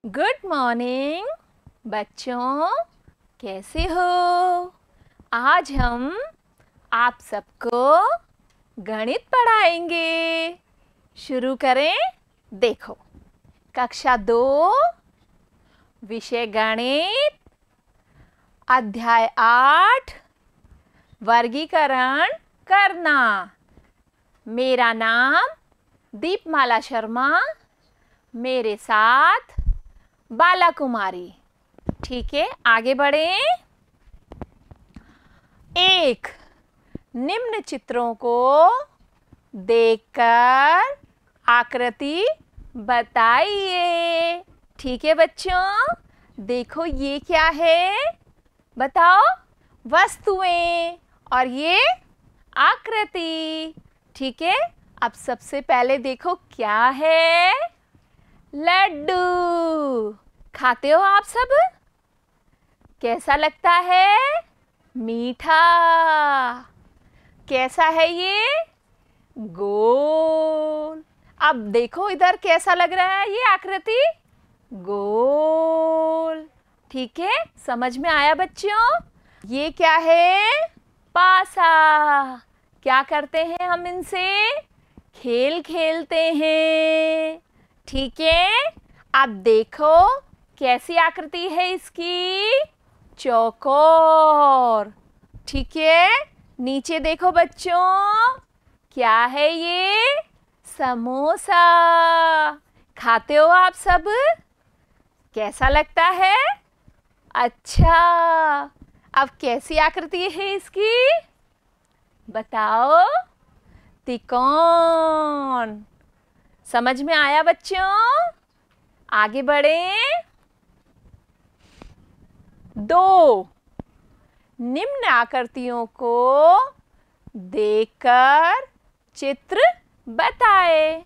Good morning बच्चों, कैसे हो? आज हम आप सबको गणित पढ़ाएंगे। शुरू करें। देखो, कक्षा 2 विषय गणित, अध्याय 8 वर्गीकरण करना। मेरा नाम दीपमाला शर्मा, मेरे साथ बाला कुमारी। ठीक है, आगे बढ़ें। 1 निम्न चित्रों को देखकर आकृति बताइए। ठीक है बच्चों, देखो ये क्या है, बताओ। वस्तुएं और ये आकृति। ठीक है, अब सबसे पहले देखो क्या है। लड्डू खाते हो आप सब? कैसा लगता है? मीठा। कैसा है ये? गोल। अब देखो इधर कैसा लग रहा है ये आकृति? गोल। ठीक है, समझ में आया बच्चों? ये क्या है? पासा। क्या करते हैं हम इनसे? खेल खेलते हैं। ठीक है, अब देखो कैसी आकृति है इसकी? चौकोर। ठीक है, नीचे देखो बच्चों, क्या है ये? समोसा। खाते हो आप सब? कैसा लगता है? अच्छा, अब कैसी आकृति है इसकी? बताओ। त्रिकोण। समझ में आया बच्चों? आगे बढ़ें। 2 निम्न आकृतियों को देखकर चित्र बताए।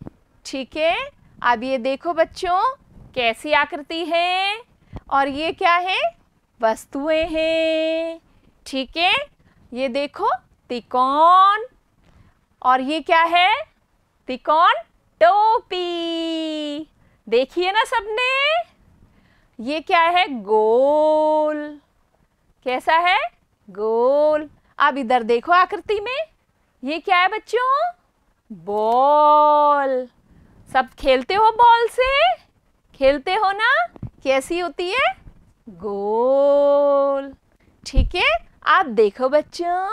ठीक है, अब ये देखो बच्चों कैसी आकृति है और ये क्या है? वस्तुएं हैं। ठीक है, ये देखो त्रिकोण और ये क्या है? त्रिकोण टोपी। देखिए ना सबने, ये क्या है? गोल। कैसा है? गोल। अब इधर देखो आकृति में, ये क्या है बच्चों? बॉल। सब खेलते हो बॉल से? खेलते हो ना? कैसी होती है? गोल। ठीक है, आप देखो बच्चों,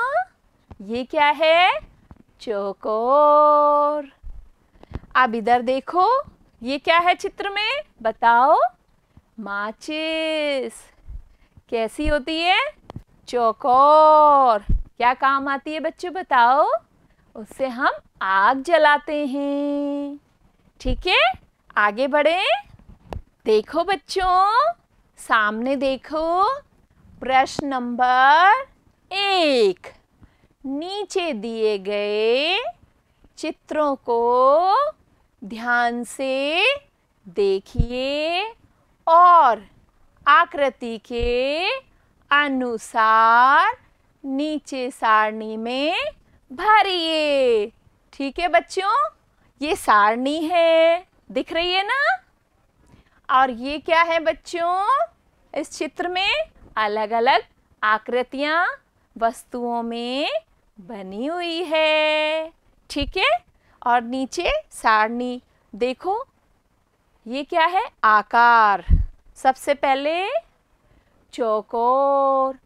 ये क्या है? चौकोर। अब इधर देखो, ये क्या है चित्र में? बताओ। माचिस। कैसी होती है? चौकोर। क्या काम आती है बच्चों, बताओ? उससे हम आग जलाते हैं। ठीक है, आगे बढ़ें। देखो बच्चों, सामने देखो, प्रश्न नंबर 1। नीचे दिए गए चित्रों को ध्यान से देखिए और आकृति के अनुसार नीचे सारणी में भरिए। ठीक है बच्चों, ये सारणी है, दिख रही है ना? और ये क्या है बच्चों? इस चित्र में अलग अलग आकृतियां वस्तुओं में बनी हुई है। ठीक है, और नीचे सारणी देखो, ये क्या है? आकार। सबसे पहले चौकोर।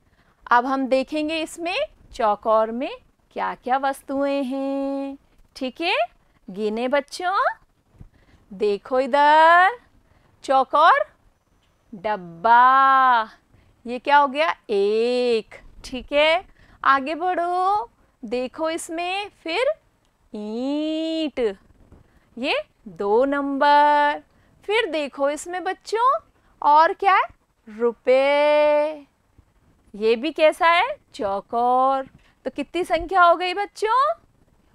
अब हम देखेंगे इसमें चौकोर में क्या क्या वस्तुएं हैं। ठीक है, गिने बच्चों। देखो इधर, चौकोर डब्बा। ये क्या हो गया? 1। ठीक है, आगे बढ़ो। देखो इसमें फिर ईंट, ये 2 नंबर। फिर देखो इसमें बच्चों और क्या है? रुपए। ये भी कैसा है? चौकोर। तो कितनी संख्या हो गई बच्चों?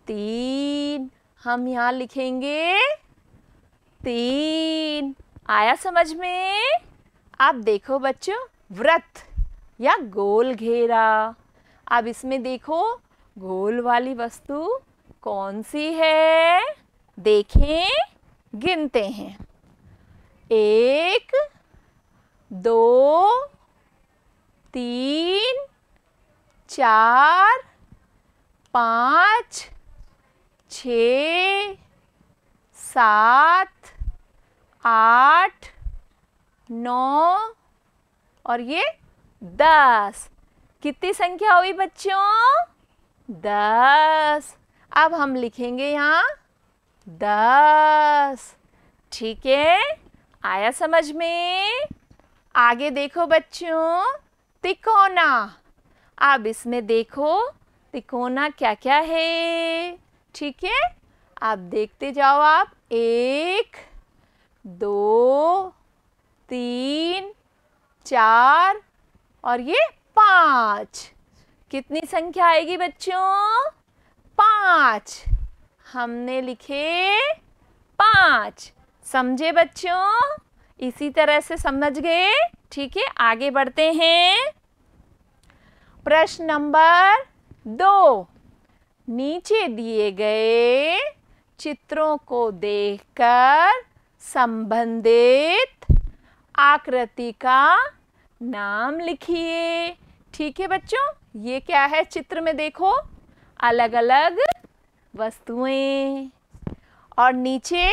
3। हम यहाँ लिखेंगे 3। आया समझ में? अब देखो बच्चों, वृत्त या गोल घेरा। अब इसमें देखो गोल वाली वस्तु कौन सी है? देखें, गिनते हैं। 1 2 3 4 5 6 7 8 9 और ये 10। कितनी संख्या हुई बच्चों? 10। अब हम लिखेंगे यहाँ 10। ठीक है, आया समझ में? आगे देखो बच्चों, तिकोना। अब इसमें देखो तिकोना क्या क्या है। ठीक है, अब देखते जाओ आप। 1 2 3 4 और ये 5। कितनी संख्या आएगी बच्चों? 5। हमने लिखे 5। समझे बच्चों? इसी तरह से समझ गए? ठीक है, आगे बढ़ते हैं। प्रश्न नंबर 2। नीचे दिए गए चित्रों को देखकर संबंधित आकृति का नाम लिखिए। ठीक है बच्चों, ये क्या है? चित्र में देखो अलग अलग वस्तुएं और नीचे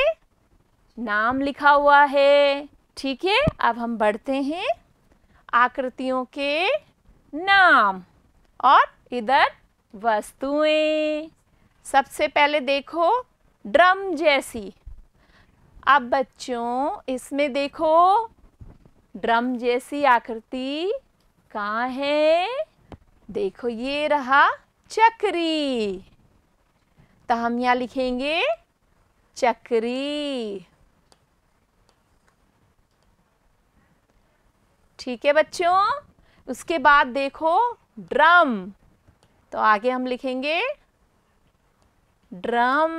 नाम लिखा हुआ है। ठीक है, अब हम बढ़ते हैं आकृतियों के नाम और इधर वस्तुएं। सबसे पहले देखो ड्रम जैसी। अब बच्चों इसमें देखो ड्रम जैसी आकृति कहाँ है? देखो ये रहा चक्री। तो हम यहाँ लिखेंगे चक्री। ठीक है बच्चों, उसके बाद देखो ड्रम। तो आगे हम लिखेंगे ड्रम।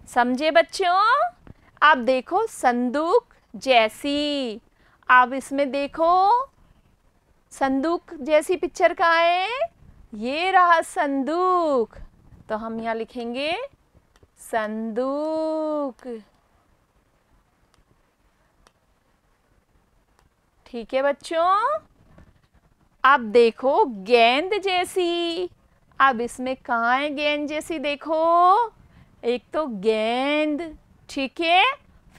समझे बच्चों? अब देखो संदूक जैसी। अब इसमें देखो संदूक जैसी पिक्चर कहाँ है? ये रहा संदूक। तो हम यहाँ लिखेंगे संदूक। ठीक है बच्चों, अब देखो गेंद जैसी। अब इसमें कहाँ है गेंद जैसी? देखो एक तो गेंद, ठीक है,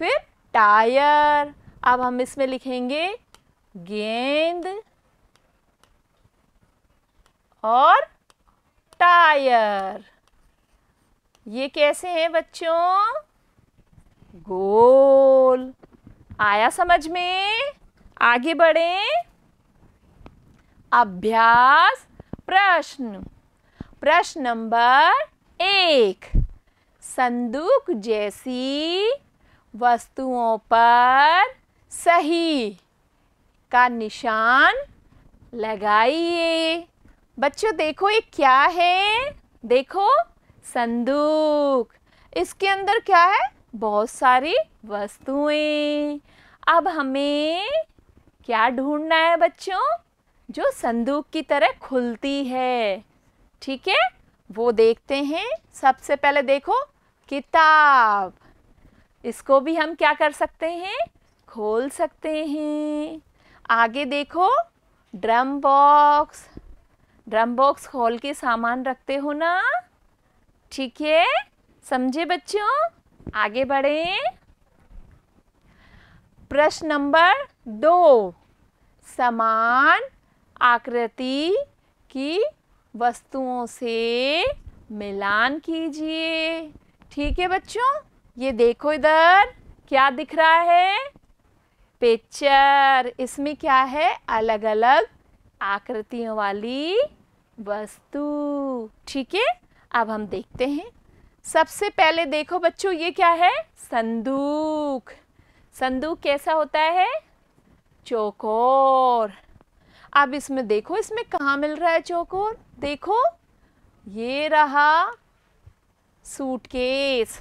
फिर टायर। अब हम इसमें लिखेंगे गेंद और टायर। ये कैसे हैं बच्चों? गोल। आया समझ में? आगे बढ़ें। अभ्यास प्रश्न। प्रश्न नंबर 1। संदूक जैसी वस्तुओं पर सही का निशान लगाइए। बच्चों देखो ये क्या है? देखो संदूक। इसके अंदर क्या है? बहुत सारी वस्तुएं। अब हमें क्या ढूंढना है बच्चों? जो संदूक की तरह खुलती है। ठीक है, वो देखते हैं। सबसे पहले देखो किताब। इसको भी हम क्या कर सकते हैं? खोल सकते हैं। आगे देखो ड्रम बॉक्स। ड्रम बॉक्स खोल के सामान रखते हो ना? ठीक है, समझे बच्चों? आगे बढ़ें। प्रश्न नंबर 2। समान आकृति की वस्तुओं से मिलान कीजिए। ठीक है बच्चों, ये देखो इधर क्या दिख रहा है? पिक्चर। इसमें क्या है? अलग अलग आकृतियों वाली वस्तु। ठीक है, अब हम देखते हैं। सबसे पहले देखो बच्चों ये क्या है? संदूक। संदूक कैसा होता है? चौकोर। अब इसमें देखो, इसमें कहाँ मिल रहा है चौकोर? देखो ये रहा सूटकेस,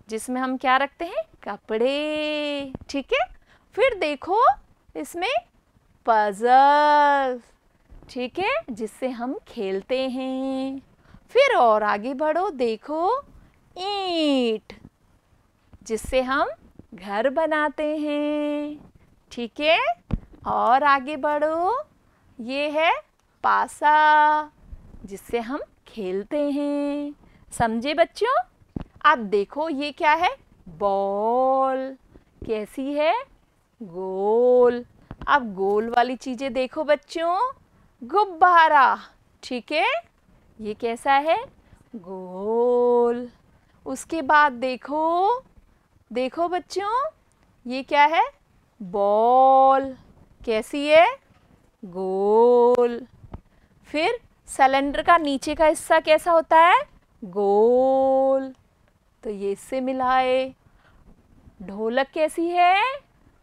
जिसमें हम क्या रखते हैं? कपड़े। ठीक है, फिर देखो इसमें पजल, ठीक है, जिससे हम खेलते हैं। फिर और आगे बढ़ो, देखो ईंट, जिससे हम घर बनाते हैं। ठीक है, और आगे बढ़ो, ये है पासा, जिससे हम खेलते हैं। समझे बच्चों? अब देखो ये क्या है, बॉल, कैसी है, गोल। अब गोल वाली चीजें देखो बच्चों, गुब्बारा, ठीक है, ये कैसा है, गोल। उसके बाद देखो, देखो बच्चों, ये क्या है, बॉल, कैसी है, गोल। फिर सिलेंडर का नीचे का हिस्सा कैसा होता है, गोल, तो ये इससे मिलाए। ढोलक कैसी है,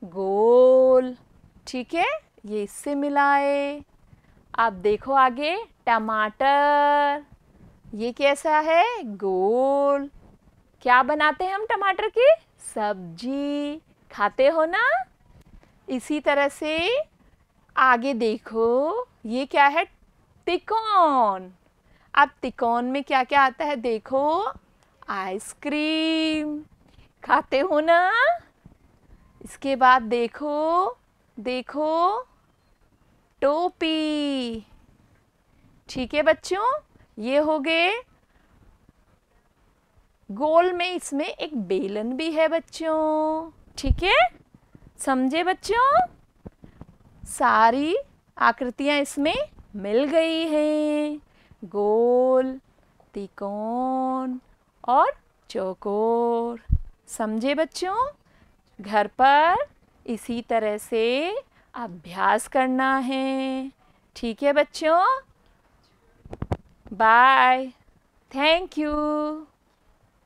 गोल, ठीक है, ये इससे मिलाए। अब देखो आगे, टमाटर, ये कैसा है, गोल। क्या बनाते हैं हम टमाटर की, सब्जी, खाते हो ना। इसी तरह से आगे देखो, ये क्या है, तिकोन। अब तिकोन में क्या क्या आता है, देखो आइसक्रीम, खाते हो ना। इसके बाद देखो, देखो टोपी। ठीक है बच्चों, ये हो गए गोल में। इसमें एक बेलन भी है बच्चों, ठीक है, समझे बच्चों? सारी आकृतियां इसमें मिल गई हैं, गोल, त्रिकोण और चौकोर। समझे बच्चों? घर पर इसी तरह से अभ्यास करना है। ठीक है बच्चों? Bye, thank you.